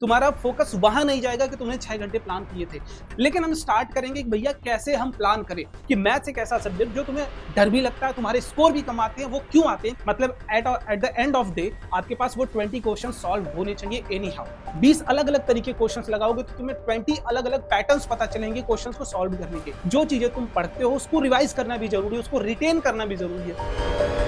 तुम्हारा फोकस वहां नहीं जाएगा कि तुमने 6 घंटे प्लान किए थे। लेकिन हम स्टार्ट करेंगे कि भैया कैसे हम प्लान करें कि मैथ्स एक ऐसा सब्जेक्ट जो तुम्हें डर भी लगता है, तुम्हारे स्कोर भी कम आते हैं, वो क्यों आते हैं? मतलब at the end of day आपके पास वो 20 क्वेश्चन सॉल्व होने चाहिए एनी हाउ। 20 अलग अलग तरीके क्वेश्चन लगाओगे तो तुम्हें 20 अलग अलग पैटर्न्स पता चलेंगे क्वेश्चन को सॉल्व करने के। जो चीजें तुम पढ़ते हो उसको रिवाइज करना भी जरूरी है, उसको रिटेन करना भी जरूरी है।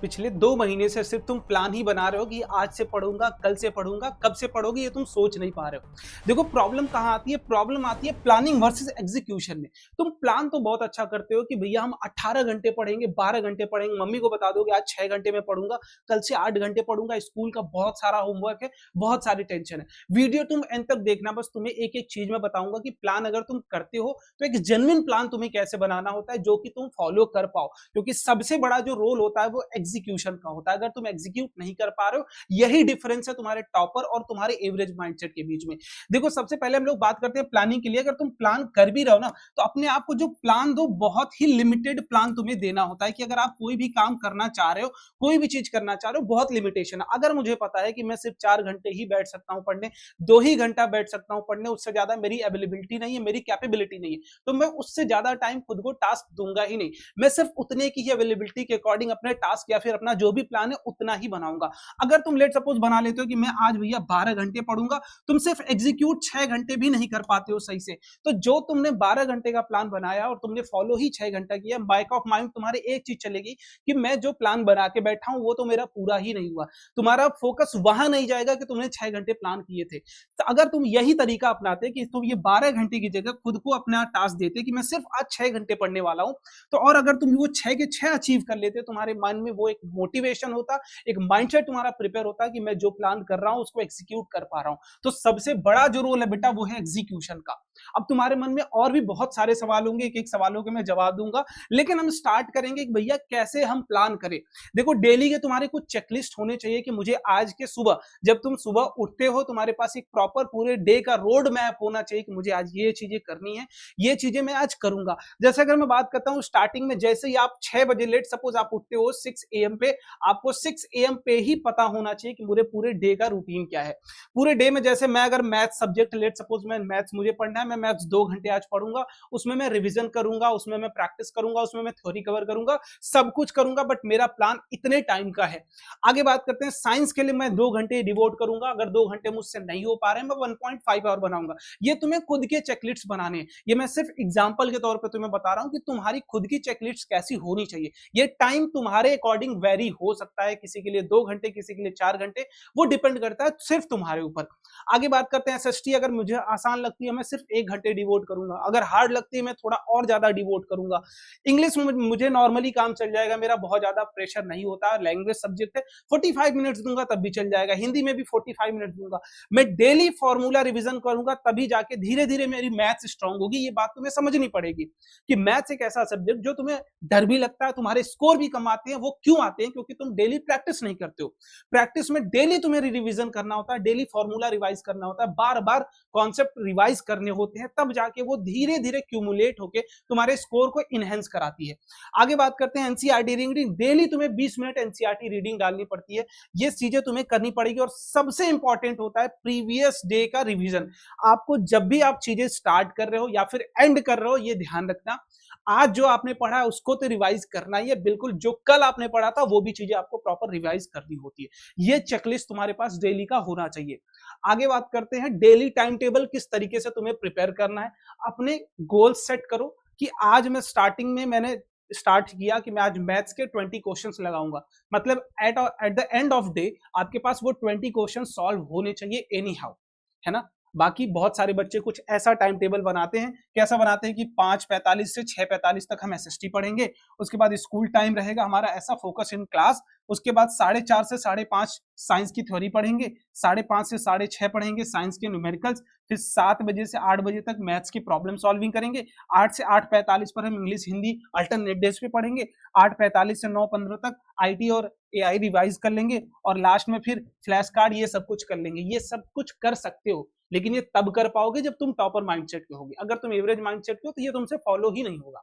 पिछले 2 महीने से सिर्फ तुम प्लान ही बना रहे हो कि आज से पढ़ूंगा, कल से पढ़ूंगा, कब से पढ़ोगे ये तुम सोच नहीं पा रहे हो। देखो प्रॉब्लम कहाँ आती है? प्रॉब्लम आती है प्लानिंग वर्सेस एग्जीक्यूशन में। तुम प्लान तो बहुत अच्छा करते हो कि भैया हम 18 घंटे पढ़ेंगे, 12 घंटे पढ़ेंगे, मम्मी को बता दोगे आज 6 घंटे में पढ़ूंगा, कल से 8 घंटे पढ़ूंगा, स्कूल का बहुत सारा होमवर्क है, बहुत सारी टेंशन है। वीडियो तुम एंड तक देखना, बस तुम्हें एक एक चीज में बताऊंगा कि प्लान अगर तुम करते हो तो एक जेन्युइन प्लान तुम्हें कैसे बनाना होता है जो कि तुम फॉलो कर पाओ, क्योंकि सबसे बड़ा जो रोल होता है वो एग्जीक्यूशन का होता है। अगर तुम एग्जीक्यूट नहीं कर पा रहे हो, यही डिफरेंस है तुम्हारे टॉपर और तुम्हारे एवरेज माइंडसेट के बीच में। देखो सबसे पहले हम लोग बात करते हैं प्लानिंग के लिए। अगर तुम प्लान कर भी रहो ना तो अपने आप को जो प्लान दो, बहुत ही लिमिटेड प्लान तुम्हें देना होता है कि अगर आप कोई भी काम करना चाह रहे हो, कोई भी चीज करना चाह रहे हो, बहुत लिमिटेशन है। अगर मुझे पता है कि मैं सिर्फ 4 घंटे ही बैठ सकता हूं पढ़ने, 2 ही घंटा बैठ सकता हूं पढ़ने, उससे ज्यादा मेरी अवेलेबिलिटी नहीं है, मेरी कैपेबिलिटी नहीं है, तो मैं उससे ज्यादा टाइम खुद को टास्क दूंगा ही नहीं। मैं सिर्फ उतने की ही अवेलेबिलिटी के अकॉर्डिंग अपने टास्क या फिर अपना जो भी प्लान है उतना ही बनाऊंगा। अगर तुम लेट सपोज बना लेते हो कि मैं आज भैया 12 घंटे पढ़ूंगा, तुम सिर्फ एग्जीक्यूट 6 घंटे भी नहीं कर पाते हो सही से, तो जो तुमने 12 घंटे का प्लान बनाया और तुमने फॉलो ही 6 घंटा किया, बैक ऑफ माइंड तुम्हारे एक चीज चलेगी कि मैं जो प्लान बना के बैठा हूं वो तो मेरा पूरा ही नहीं हुआ। तुम्हारा फोकस वहां नहीं जाएगा कि तुमने 6 घंटे प्लान किए थे। तो अगर तुम यही तरीका अपनाते कि तुम ये 12 घंटे की जगह खुद को अपना टास्क देते कि मैं सिर्फ आज 6 घंटे पढ़ने वाला हूं, तो और अगर तुम वो 6 के 6 अचीव कर लेते, तुम्हारे मन में वो एक मोटिवेशन होता, एक माइंडसेट तुम्हारा प्रिपेयर होता कि मैं जो प्लान कर रहा हूं उसको एग्जीक्यूट कर पा रहा हूं। तो सबसे बड़ा जो रोल है बेटा वो है एग्जीक्यूशन का। अब तुम्हारे मन में और भी बहुत सारे सवाल होंगे, एक एक सवालों के मैं जवाब दूंगा, लेकिन हम स्टार्ट करेंगे कि भैया कैसे हम प्लान करें। देखो डेली के तुम्हारे कुछ चेकलिस्ट होने चाहिए कि मुझे आज के सुबह, जब तुम सुबह उठते हो, तुम्हारे पास एक प्रॉपर पूरे डे का रोड मैप होना चाहिए कि मुझे आज ये चीजें करनी है, ये चीजें मैं आज करूंगा। जैसे अगर मैं बात करता हूं स्टार्टिंग में, जैसे ही आप 6 बजे लेट सपोज आप उठते हो 6 AM पे, आपको 6 AM पे ही पता होना चाहिए कि मुझे पूरे डे का रूटीन क्या है। पूरे डे में जैसे मैं अगर मैथ्स सब्जेक्ट लेट सपोज मैं मैथ्स मुझे पढ़ना है, मैं मैथ्स 2 घंटे आज पढ़ूंगा, उसमें मैं रिवीजन करूंगा, उसमें मैं प्रैक्टिस करूंगा, उसमें मैं थ्योरी कवर करूंगा, सब कुछ करूंगा, बट मेरा प्लान इतने टाइम का है। आगे बात करते हैं साइंस के लिए, मैं 2 घंटे डिवोट करूंगा, अगर 2 घंटे मुझसे नहीं हो पा रहे हैं मैं 1.5 आवर बनाऊंगा। ये तुम्हें खुद के चेकलिस्ट बनाने हैं, ये मैं सिर्फ एग्जांपल के तौर पे तुम्हें बता रहा हूं कि तुम्हारी खुद की चेकलिस्ट कैसी होनी चाहिए। ये टाइम तुम्हारे अकॉर्डिंग वेरी हो सकता है, किसी के लिए 2 घंटे, किसी के लिए 4 घंटे, वो डिपेंड करता है सिर्फ तुम्हारे ऊपर। आगे बात करते हैं एसएसटी, अगर मुझे आसान लगती है मैं सिर्फ 1 घंटे डिवोट करूंगा, अगर हार्ड लगती है मैं थोड़ा और ज्यादा डिवोट करूंगा। इंग्लिश में मुझे नॉर्मली काम चल जाएगा, मेरा बहुत ज्यादा प्रेशर नहीं होता, लैंग्वेज सब्जेक्ट है, 45 मिनट्स दूंगा तब भी चल जाएगा, हिंदी में भी 45 मिनट्स दूंगा। मैं डेली फॉर्मूला रिवीजन करूंगा, तभी जाके धीरे धीरे मेरी मैथ्स स्ट्रांग होगी। ये बात तुम्हें समझनी पड़ेगी कि मैथ्स एक ऐसा सब्जेक्ट जो तुम्हें डर भी लगता है, तुम्हारे स्कोर भी कम आते हैं, वो क्यों आते हैं? क्योंकि तुम डेली प्रैक्टिस नहीं करते हो। प्रैक्टिस में डेली तुम्हें रिवीजन करना होता है, डेली फॉर्मूला रिवाइज करना होता है, बार बार कॉन्सेप्ट रिवाइज करने होते हैं, तब जाके वो धीरे धीरे क्यूमुलेट होके तुम्हारे स्कोर को इनहेंस कराती है। आगे बात करते हैं एनसीईआरटी रीडिंग, डेली तुम्हें 20 मिनट एनसीईआरटी रीडिंग डालनी पड़ती है, ये चीजें तुम्हें करनी पड़ेगी। और सबसे इंपॉर्टेंट होता है प्रीवियस डे का रिवीजन। आपको जब भी आप चीजें स्टार्ट कर रहे हो या फिर एंड कर रहे हो, ये ध्यान रखना आज जो आपने पढ़ा है उसको तो रिवाइज करना ही है, बिल्कुल जो कल आपने पढ़ा था वो भी चीजें आपको प्रॉपर रिवाइज करनी होती है। ये चेकलिस्ट तुम्हारे पास डेली का होना चाहिए। आगे बात करते हैं डेली टाइम टेबल, किस तरीके से तुम्हें प्रिपेयर करना है। अपने गोल सेट करो कि आज मैं स्टार्टिंग में मैंने स्टार्ट किया कि मैं आज मैथ्स के 20 क्वेश्चंस लगाऊंगा, मतलब at the end of day आपके पास वो 20 क्वेश्चन सॉल्व होने चाहिए एनी हाउ, है ना। बाकी बहुत सारे बच्चे कुछ ऐसा टाइम टेबल बनाते हैं, कैसा बनाते हैं कि 5:45 से 6:45 तक हम एसएसटी पढ़ेंगे, उसके बाद स्कूल टाइम रहेगा हमारा ऐसा फोकस इन क्लास, उसके बाद 4:30 से 5:30 साइंस की थ्योरी पढ़ेंगे, 5:30 से 6:30 पढ़ेंगे साइंस के न्यूमेरिकल्स, फिर 7 बजे से 8 बजे तक मैथ्स की प्रॉब्लम सॉल्विंग करेंगे, 8 से 8:45 पर हम इंग्लिश हिंदी अल्टरनेट डेज पे पढ़ेंगे, 8:45 से 9:15 तक आईटी और एआई रिवाइज कर लेंगे, और लास्ट में फिर फ्लैश कार्ड, ये सब कुछ कर लेंगे। ये सब कुछ कर सकते हो, लेकिन ये तब कर पाओगे जब तुम टॉपर माइंडसेट के होगे। अगर तुम एवरेज माइंडसेट के हो तो ये तुमसे फॉलो ही नहीं होगा।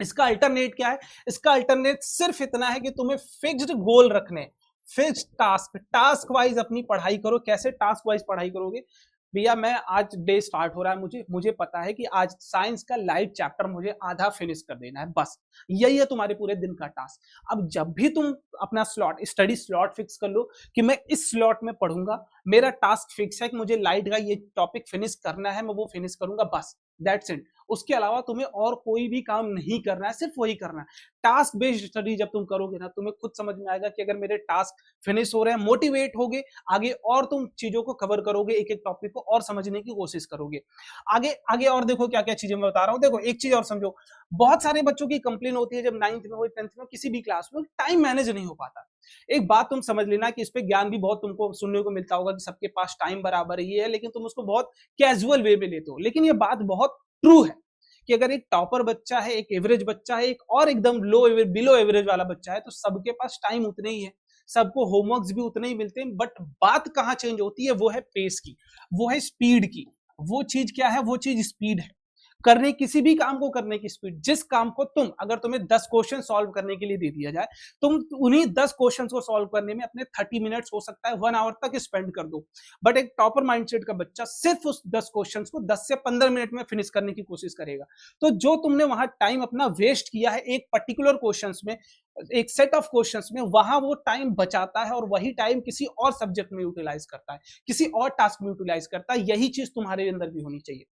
इसका अल्टरनेट क्या है? इसका अल्टरनेट सिर्फ इतना है कि तुम्हें फिक्स्ड गोल रखने, फिक्स टास्क, टास्क वाइज अपनी पढ़ाई करो। कैसे टास्क वाइज पढ़ाई करोगे? भैया मैं आज डे स्टार्ट हो रहा है, मुझे पता है कि आज साइंस का लाइव चैप्टर मुझे आधा फिनिश कर देना है, बस यही है तुम्हारे पूरे दिन का टास्क। अब जब भी तुम अपना स्लॉट, स्टडी स्लॉट फिक्स कर लो कि मैं इस स्लॉट में पढ़ूंगा, मेरा टास्क फिक्स है कि मुझे लाइट का ये टॉपिक फिनिश करना है, मैं वो फिनिश करूंगा, बस दैट्स इट। उसके अलावा तुम्हें और कोई भी काम नहीं करना है, सिर्फ वही करना है। टास्क बेस्ड स्टडी जब तुम करोगे ना, तुम्हें खुद समझ में आएगा कि अगर मेरे टास्क फिनिश हो रहे हैं, मोटिवेट होगे आगे, और तुम चीजों को कवर करोगे, एक एक टॉपिक को और समझने की कोशिश करोगे आगे आगे। और देखो क्या क्या चीजें मैं बता रहा हूँ। देखो एक चीज और समझो, बहुत सारे बच्चों की कंप्लेन होती है जब 9th में हो, 10th में, किसी भी क्लास में टाइम मैनेज नहीं हो पाता। एक बात तुम समझ लेना कि इस पे ज्ञान भी बहुत तुमको सुनने को मिलता होगा कि सबके पास टाइम बराबर ही है, लेकिन तुम उसको बहुत कैजुअल वे में लेते हो। लेकिन ये बात बहुत ट्रू है कि अगर एक टॉपर बच्चा है, एक एवरेज बच्चा है, एक और एकदम बिलो एवरेज वाला बच्चा है, तो सबके पास टाइम उतने ही है, सबको होमवर्क्स भी उतने ही मिलते हैं। बट बात कहाँ चेंज होती है? वो है पेस की, वो है स्पीड की। वो चीज क्या है? वो चीज स्पीड है। करने, किसी भी काम को करने की स्पीड। जिस काम को तुम, अगर तुम्हें 10 क्वेश्चन सॉल्व करने के लिए दे दिया जाए, तुम उन्हीं 10 क्वेश्चन को सॉल्व करने में अपने 30 मिनट्स, हो सकता है 1 आवर तक स्पेंड कर दो। बट एक टॉपर माइंडसेट का बच्चा सिर्फ उस 10 क्वेश्चन को 10 से 15 मिनट में फिनिश करने की कोशिश करेगा। तो जो तुमने वहां टाइम अपना वेस्ट किया है एक पर्टिकुलर क्वेश्चन में, एक सेट ऑफ क्वेश्चंस में, वहां वो टाइम बचाता है और वही टाइम किसी और सब्जेक्ट में यूटिलाइज करता है, किसी और टास्क में यूटिलाइज करता है। यही चीज तुम्हारे अंदर भी होनी चाहिए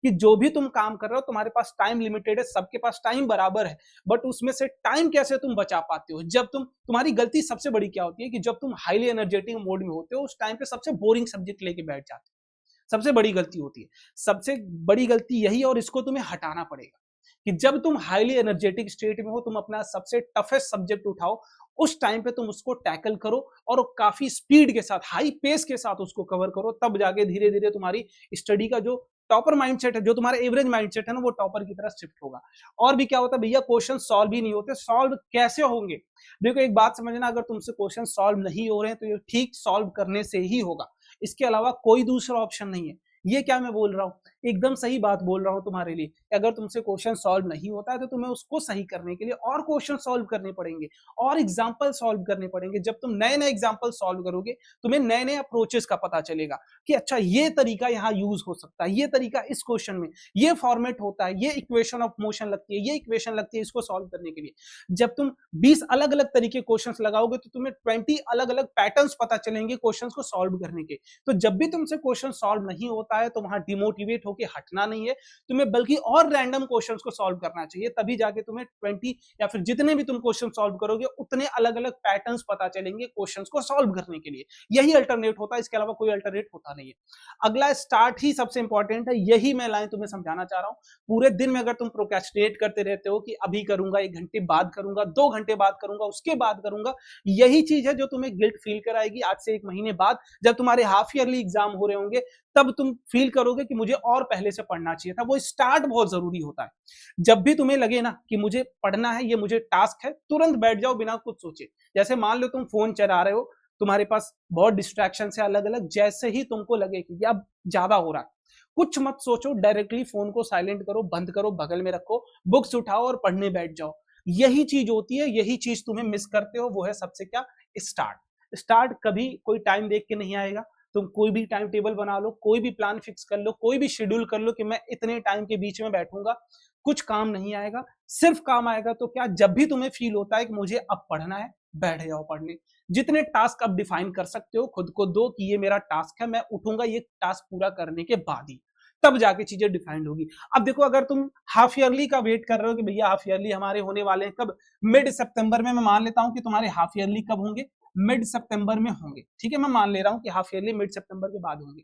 कि जो भी तुम काम कर रहे हो, तुम्हारे पास टाइम लिमिटेड है, सबके पास टाइम बराबर है, बट उसमें से टाइम कैसे तुम बचा पाते हो। जब तुम्हारी गलती सबसे बड़ी क्या होती है कि जब तुम हाईली एनर्जेटिक मोड में होते हो, उस टाइम पे सबसे बोरिंग सब्जेक्ट लेके बैठ जाते हो। सबसे बड़ी गलती होती है, सबसे बड़ी गलती यही है, और इसको तुम्हें हटाना पड़ेगा कि जब तुम हाईली एनर्जेटिक स्टेट में हो, तुम अपना सबसे टफेस्ट सब्जेक्ट उठाओ, उस टाइम पे तुम उसको टैकल करो और काफी स्पीड के साथ, हाई पेस के साथ उसको कवर करो। तब जाके धीरे धीरे तुम्हारी स्टडी का जो टॉपर माइंडसेट है, जो तुम्हारा एवरेज माइंडसेट है ना, वो टॉपर की तरफ शिफ्ट होगा। और भी क्या होता है भैया, क्वेश्चन सॉल्व ही नहीं होते। सॉल्व कैसे होंगे? देखो एक बात समझना, अगर तुमसे क्वेश्चन सॉल्व नहीं हो रहे हैं तो ये ठीक सॉल्व करने से ही होगा, इसके अलावा कोई दूसरा ऑप्शन नहीं है। ये क्या मैं बोल रहा हूँ, एकदम सही बात बोल रहा हूँ तुम्हारे लिए। अगर तुमसे क्वेश्चन सॉल्व नहीं होता है तो तुम्हें उसको सही करने के लिए और क्वेश्चन सॉल्व करने पड़ेंगे, और एग्जाम्पल सॉल्व करने पड़ेंगे। जब तुम नए नए एग्जाम्पल सॉल्व करोगे, तुम्हें नए नए अप्रोचेस का पता चलेगा कि अच्छा ये तरीका यहाँ यूज हो सकता है, ये तरीका इस क्वेश्चन में, ये फॉर्मेट होता है, ये इक्वेशन ऑफ मोशन लगती है, ये इक्वेशन लगती है इसको सॉल्व करने के लिए। जब तुम 20 अलग अलग तरीके क्वेश्चंस लगाओगे तो तुम्हें 20 अलग अलग पैटर्न्स पता चलेंगे क्वेश्चंस को सॉल्व करने के। तो जब भी तुमसे क्वेश्चन सॉल्व नहीं होता है तो वहां डिमोटिवेट होकर हटना नहीं है तुम्हें, बल्कि और रैंडम क्वेश्चंस को सॉल्व करना चाहिए। तभी जाके तुम्हें 20 या फिर जितने भी तुम क्वेश्चन सॉल्व करोगे, उतने अलग अलग पैटर्न्स पता चलेंगे क्वेश्चंस को सॉल्व करने के लिए। यही अल्टरनेट होता है, इसके अलावा कोई अल्टरनेट होता नहीं है। अगला स्टार्ट ही सबसे इंपॉर्टेंट है, यही मैं लाइन तुम्हें समझाना चाह रहा हूं। पूरे दिन में अगर तुम प्रोक्रेस्टिनेट करते रहते हो कि अभी करूंगा, 1 घंटे बाद करूंगा, 2 घंटे बाद करूंगा, उसके बाद करूंगा, यही चीज है जो तुम्हें गिल्ट फील कराएगी। आज से 1 महीने बाद जब तुम्हारे हाफ ईयरली एग्जाम हो रहे होंगे, तब तुम फील करोगे कि मुझे और पहले से पढ़ना चाहिए था। वो स्टार्ट बहुत जरूरी होता है। जब भी तुम्हें लगे ना कि मुझे पढ़ना है, ये मुझे टास्क है, तुरंत बैठ जाओ बिना कुछ सोचे। जैसे मान लो तुम फोन चला रहे हो, तुम्हारे पास बहुत डिस्ट्रैक्शन है अलग अलग, जैसे ही तुमको लगे कि अब ज्यादा हो रहा है, कुछ मत सोचो, डायरेक्टली फोन को साइलेंट करो, बंद करो, बगल में रखो, बुक्स उठाओ और पढ़ने बैठ जाओ। यही चीज होती है, यही चीज तुम्हें मिस करते हो। वो है सबसे क्या, स्टार्ट। स्टार्ट कभी कोई टाइम देख के नहीं आएगा। तुम कोई भी टाइम टेबल बना लो, कोई भी प्लान फिक्स कर लो, कोई भी शेड्यूल कर लो कि मैं इतने टाइम के बीच में बैठूंगा, कुछ काम नहीं आएगा। सिर्फ काम आएगा तो क्या, जब भी तुम्हें फील होता है कि मुझे अब पढ़ना है, बैठ जाओ पढ़ने। जितने टास्क अब डिफाइन कर सकते हो खुद को दो कि ये मेरा टास्क है, मैं उठूंगा ये टास्क पूरा करने के बाद ही, तब जाके चीजें डिफाइंड होगी। अब देखो, अगर तुम हाफ ईयरली का वेट कर रहे हो कि भैया हाफ ईयरली हमारे होने वाले हैं कब, मिड सितंबर में, मैं मान लेता हूं कि तुम्हारे हाफ ईयरली कब होंगे, मिड सितंबर में होंगे, ठीक है, मैं मान ले रहा हूं कि हाफ ईयरली मिड सितंबर के बाद होंगे।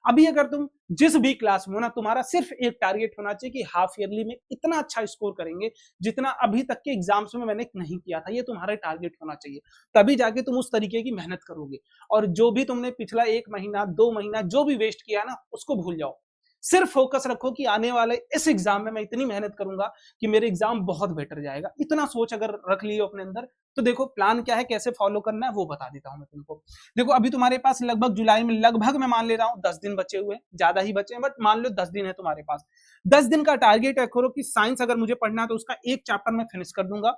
अभी अगर तुम जिस भी क्लास में हो ना, तुम्हारा सिर्फ एक टारगेट होना चाहिए कि हाफ ईयरली में इतना अच्छा स्कोर करेंगे जितना अभी तक के एग्जाम्स में मैंने नहीं किया था। ये तुम्हारा टारगेट होना चाहिए, तभी जाके तुम उस तरीके की मेहनत करोगे। और जो भी तुमने पिछला 1 महीना 2 महीना जो भी वेस्ट किया ना, उसको भूल जाओ। सिर्फ फोकस रखो कि आने वाले इस एग्जाम में मैं इतनी मेहनत करूंगा कि मेरे एग्जाम बहुत बेटर जाएगा। इतना सोच अगर रख लियो अपने अंदर, तो देखो प्लान क्या है, कैसे फॉलो करना है वो बता देता हूं मैं तुमको। देखो अभी तुम्हारे पास लगभग जुलाई में, लगभग मैं मान ले रहा हूं 10 दिन बचे हुए, ज्यादा ही बचे हैं बट मान लो 10 दिन है तुम्हारे पास। 10 दिन का टारगेट रखो कि साइंस अगर मुझे पढ़ना है तो उसका एक चैप्टर मैं फिनिश कर दूंगा,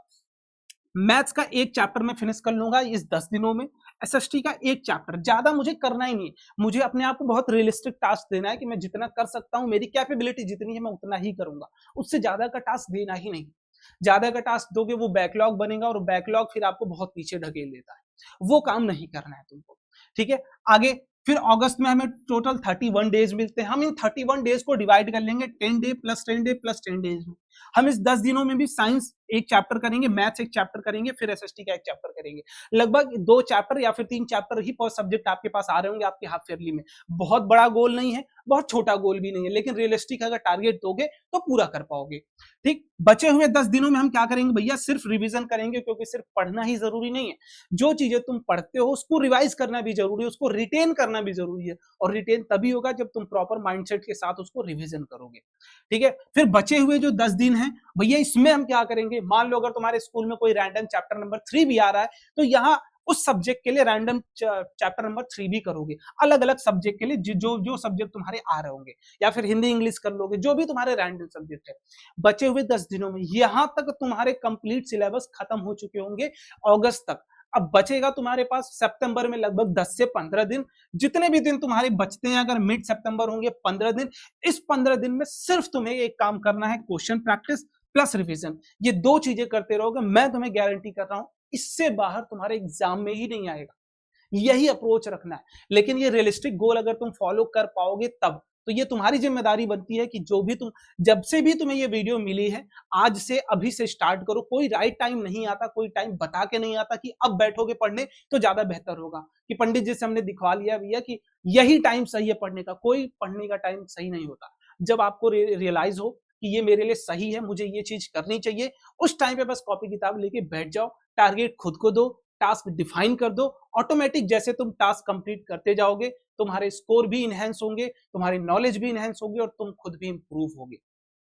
मैथ्स का एक चैप्टर में फिनिश कर लूंगा इस 10 दिनों में, एसएसटी का एक चैप्टर, ज्यादा मुझे करना ही नहीं है। मुझे अपने आप को बहुत रियलिस्टिक टास्क देना है कि मैं जितना कर सकता हूं, मेरी कैपेबिलिटी जितनी है मैं उतना ही करूंगा, उससे ज्यादा का टास्क देना ही नहीं। ज्यादा का टास्क दोगे वो बैकलॉग बनेगा, और बैकलॉग फिर आपको बहुत पीछे ढकेल देता है, वो काम नहीं करना है तुमको। ठीक है, आगे फिर अगस्त में हमें टोटल 31 डेज मिलते हैं। हम इन 31 डेज को डिवाइड कर लेंगे 10 debt plus 10 debt plus 10 days में। हम इस 10 दिनों में भी साइंस एक चैप्टर करेंगे, मैथ्स एक चैप्टर करेंगे, फिर एसएसटी का एक चैप्टर करेंगे। लगभग 2 चैप्टर या फिर 3 चैप्टर ही पर सब्जेक्ट आपके पास आ रहे होंगे आपके हाफ ईयरली में। बहुत बड़ा गोल नहीं है, बहुत छोटा गोल भी नहीं है, लेकिन रियलिस्टिक अगर टारगेट दोगे तो पूरा कर पाओगे। ठीक, बचे हुए 10 दिनों में हम क्या करेंगे भैया, सिर्फ रिवीजन करेंगे, क्योंकि सिर्फ पढ़ना ही जरूरी नहीं है। जो चीजें तुम पढ़ते हो उसको रिवाइज करना भी जरूरी है, उसको रिटेन करना भी जरूरी है, और रिटेन तभी होगा जब तुम प्रॉपर माइंडसेट के साथ उसको रिवीजन करोगे। ठीक है, फिर बचे हुए जो 10 दिन हैं भैया, इसमें हम क्या करेंगे, मान लो अगर तुम्हारे स्कूल में कोई रैंडम चैप्टर नंबर 3 भी आ रहा है, तो यहाँ उस सब्जेक्ट के लिए रैंडम चैप्टर नंबर 3 भी करोगे, अलग अलग सब्जेक्ट के लिए, जो जो सब्जेक्ट तुम्हारे आ रहे होंगे, या फिर हिंदी इंग्लिश कर लोगे, जो भी तुम्हारे रैंडम सब्जेक्ट है। बचे हुए 10 दिनों में यहां तक तुम्हारे कंप्लीट सिलेबस खत्म हो चुके होंगे अगस्त तक। अब बचेगा तुम्हारे पास सितंबर में लगभग 10 से 15 दिन। जितने भी दिन तुम्हारे बचते हैं, अगर मिड सितंबर होंगे 15 दिन, इस 15 दिन में सिर्फ तुम्हें एक काम करना है, क्वेश्चन प्रैक्टिस प्लस रिवीजन। ये 2 चीजें करते रहोगे, मैं तुम्हें गारंटी कर रहा हूं इससे बाहर तुम्हारे एग्जाम में ही नहीं आएगा। यही अप्रोच रखना है, लेकिन ये रियलिस्टिक गोल अगर तुम फॉलो कर पाओगे तब। तो ये तुम्हारी जिम्मेदारी बनती है कि जो भी तुम, जब से भी तुम्हें ये वीडियो मिली है, आज से अभी से स्टार्ट करो। कोई राइट टाइम नहीं आता, कोई टाइम बता के नहीं आता कि अब बैठोगे पढ़ने तो ज्यादा बेहतर होगा, कि पंडित जी से हमने दिखवा लिया भैया कि यही टाइम सही है पढ़ने का। कोई पढ़ने का टाइम सही नहीं होता। जब आपको रियलाइज हो कि ये मेरे लिए सही है, मुझे ये चीज करनी चाहिए, उस टाइम पे बस कॉपी किताब लेके बैठ जाओ, टारगेट खुद को दो, टास्क डिफाइन कर दो। ऑटोमेटिक जैसे तुम टास्क कंप्लीट करते जाओगे, तुम्हारे स्कोर भी इनहेंस होंगे, तुम्हारी नॉलेज भी इनहेंस होगी, और तुम खुद भी इंप्रूव होगे।